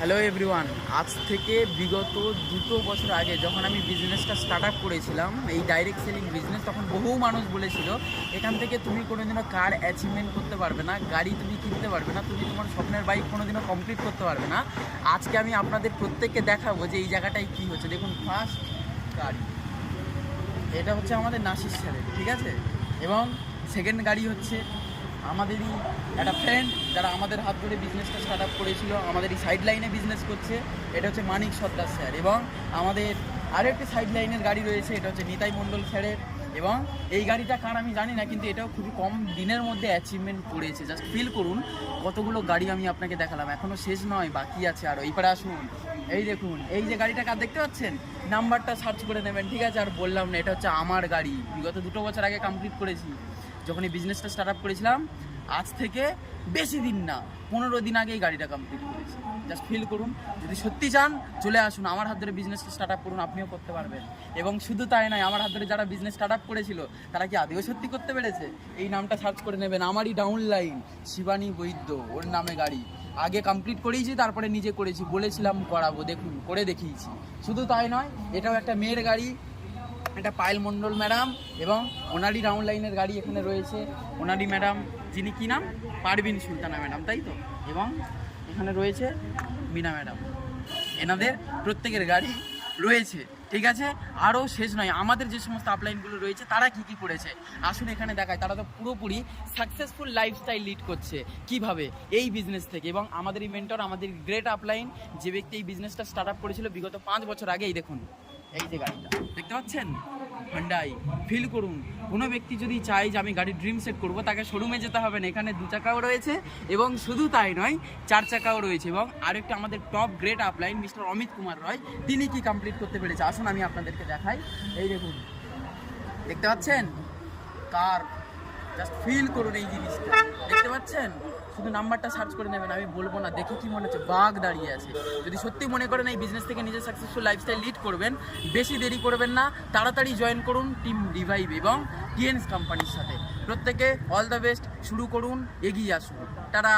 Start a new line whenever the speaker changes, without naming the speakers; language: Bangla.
হ্যালো এভরিওয়ান, আজ থেকে বিগত 2 বছর আগে যখন আমি বিজনেসটা স্টার্ট আপ করেছিলাম, এই ডাইরেক্ট সেলিং বিজনেস, তখন বহু মানুষ বলেছিল এখান থেকে তুমি কোনোদিনও কার অ্যাচিভমেন্ট করতে পারবে না, গাড়ি তুমি কিনতে পারবে না, তুমি তোমার স্বপ্নের বাইক কোনোদিনও কমপ্লিট করতে পারবে না। আজকে আমি আপনাদের প্রত্যেককে দেখাবো যে এই জায়গাটায় কী হচ্ছে। দেখুন, ফার্স্ট গাড়ি এটা হচ্ছে আমাদের নাসির স্যারের, ঠিক আছে। এবং সেকেন্ড গাড়ি হচ্ছে আমাদেরই একটা ফ্রেন্ড, যারা আমাদের হাত ধরে বিজনেসটা স্টার্ট আপ করেছিল, আমাদের এই সাইড লাইনে বিজনেস করছে, এটা হচ্ছে মানিক সর্দার স্যার। এবং আমাদের আরও একটি সাইড লাইনের গাড়ি রয়েছে, এটা হচ্ছে নিতাই মণ্ডল স্যারের। এবং এই গাড়িটা কার আমি জানি না, কিন্তু এটাও খুবই কম দিনের মধ্যে অ্যাচিভমেন্ট করেছে। জাস্ট ফিল করুন কতগুলো গাড়ি আমি আপনাকে দেখালাম, এখনও শেষ নয়, বাকি আছে আরও। এইপারে আসুন, এই দেখুন, এই যে গাড়িটা কার দেখতে পাচ্ছেন, নাম্বারটা সার্চ করে নেবেন, ঠিক আছে। আর বললাম না, এটা হচ্ছে আমার গাড়ি, বিগত 2 বছর আগে কমপ্লিট করেছি যখন এই বিজনেসটা স্টার্ট আপ করেছিলাম। আজ থেকে বেশি দিন না, 15 দিন আগেই গাড়িটা কমপ্লিট করেছি। জাস্ট ফিল করুন, যদি সত্যি চান চলে আসুন, আমার হাত ধরে বিজনেসটা স্টার্ট আপ করুন, আপনিও করতে পারবেন। এবং শুধু তাই নয়, আমার হাত ধরে যারা বিজনেস স্টার্ট আপ করেছিল তারা কি আদেও সত্যি করতে পেরেছে? এই নামটা সার্চ করে নেবেন, আমারই ডাউন লাইন শিবানী বৈদ্য, ওর নামে গাড়ি। আগে কমপ্লিট করেইছি, তারপরে নিজে করেছি, বলেছিলাম করাবো, দেখুন করে দেখিয়েছি। শুধু তাই নয়, এটাও একটা মেয়ের গাড়ি, এটা পায়েল মণ্ডল ম্যাডাম, এবং ওনারই ডাউন লাইনের গাড়ি এখানে রয়েছে। ওনারই ম্যাডাম, যিনি কী নাম, পারভিন সুলতানা ম্যাডাম, তাই তো। এবং এখানে রয়েছে মিনা ম্যাডাম, এনাদের প্রত্যেকের গাড়ি রয়েছে, ঠিক আছে। আরও শেষ নয়, আমাদের যে সমস্ত আপলাইনগুলো রয়েছে তারা কি কি করেছে আসুন এখানে দেখায়। তারা তো পুরোপুরি সাকসেসফুল লাইফস্টাইল লিড করছে কিভাবে এই বিজনেস থেকে। এবং আমাদের এই মেন্টর, আমাদের গ্রেট আপলাইন, যে ব্যক্তি এই বিজনেসটা স্টার্ট আপ করেছিল বিগত 5 বছর আগে, এই দেখুন এই যে গাড়িটা দেখতে পাচ্ছেন, হন্ডাই। ফিল করুন, কোনো ব্যক্তি যদি চায় যে আমি গাড়ির ড্রিম সেট করবো, তাকে শোরুমে যেতে হবে না, এখানে 2 চাকাও রয়েছে, এবং শুধু তাই নয় 4 চাকাও রয়েছে। এবং আরেকটা আমাদের top great upline mister Amit Kumar Roy, তিনি কি কমপ্লিট করতে পেরেছে আসুন আমি আপনাদেরকে দেখাই। এই দেখুন, দেখতে পাচ্ছেন কার, জাস্ট ফিল করুন এই জিনিসটা, দেখতে পাচ্ছেন। শুধু নাম্বারটা সার্চ করে নেবেন, আমি বলবো না, দেখে কি মনে হচ্ছে বাঘ দাঁড়িয়ে আছে। যদি সত্যি মনে করেন এই বিজনেস থেকে নিজের সাকসেসফুল লাইফস্টাইল লিড করবেন, বেশি দেরি করবেন না, তাড়াতাড়ি জয়েন করুন টিম রিভাইভ এবং টিএনস কোম্পানির সাথে। প্রত্যেকে অল দ্য বেস্ট, শুরু করুন, এগিয়ে আসুন, টাটা।